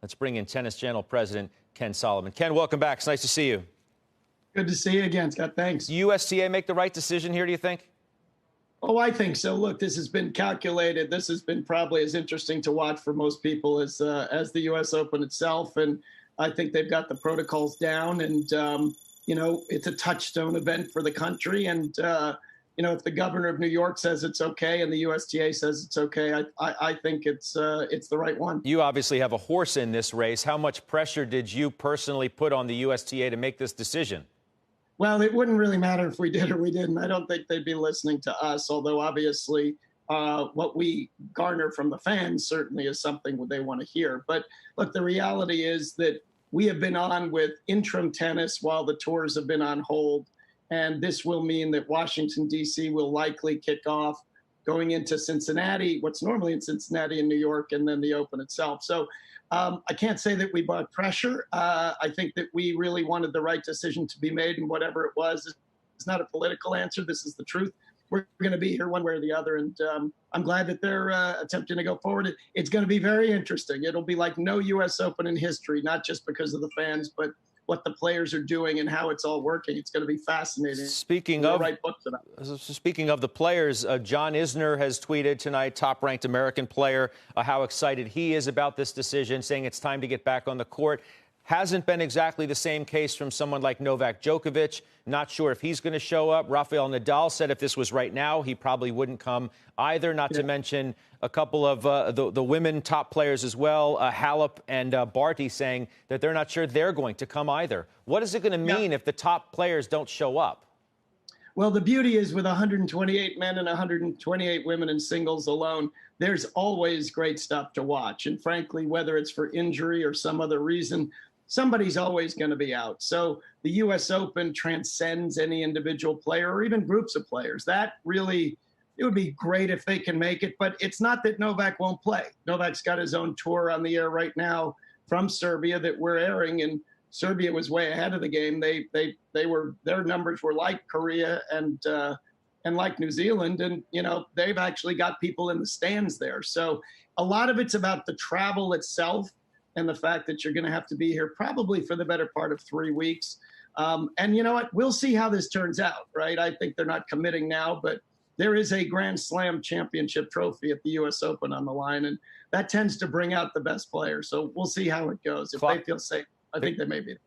Let's bring in Tennis Channel President Ken Solomon. Ken, welcome back. It's nice to see you. Good to see you again, Scott. Thanks. USTA make the right decision here, do you think? Oh, I think so. Look, this has been calculated. This has been probably as interesting to watch for most people as the U.S. Open itself. And I think they've got the protocols down. And, it's a touchstone event for the country. And, if the governor of New York says it's okay and the USTA says it's okay, I think it's the right one. You obviously have a horse in this race. How much pressure did you personally put on the USTA to make this decision? Well, it wouldn't really matter if we did or we didn't. I don't think they'd be listening to us, although obviously what we garner from the fans certainly is something they want to hear. But look, the reality is that we have been on with interim tennis while the tours have been on hold. And this will mean that Washington, D.C. will likely kick off going into Cincinnati, what's normally in Cincinnati and New York, and then the Open itself. So I can't say that we brought pressure. I think that we really wanted the right decision to be made, and whatever it was, it's not a political answer. This is the truth. We're going to be here one way or the other, and I'm glad that they're attempting to go forward. It's going to be very interesting. It'll be like no U.S. Open in history, not just because of the fans, but what the players are doing and how it's all working. It's going to be fascinating. Speaking of the players, John Isner has tweeted tonight, top-ranked American player, how excited he is about this decision, saying it's time to get back on the court. Hasn't been exactly the same case from someone like Novak Djokovic. Not sure if he's going to show up. Rafael Nadal said if this was right now, he probably wouldn't come either, not to mention a couple of the women top players as well, Halep and Barty, saying that they're not sure they're going to come either. What is it going to mean if the top players don't show up? Well, the beauty is with 128 men and 128 women in singles alone, there's always great stuff to watch. And frankly, whether it's for injury or some other reason, somebody's always going to be out. So the U.S. Open transcends any individual player or even groups of players. That really, it would be great if they can make it, but it's not that Novak won't play. Novak's got his own tour on the air right now from Serbia that we're airing, and Serbia was way ahead of the game. Their numbers were like Korea and like New Zealand, and they've actually got people in the stands there. So a lot of it's about the travel itself and the fact that you're going to have to be here probably for the better part of 3 weeks. And you know what? We'll see how this turns out, right? I think they're not committing now, but there is a Grand Slam championship trophy at the U.S. Open on the line, and that tends to bring out the best players. So we'll see how it goes. If they feel safe, I think they may be.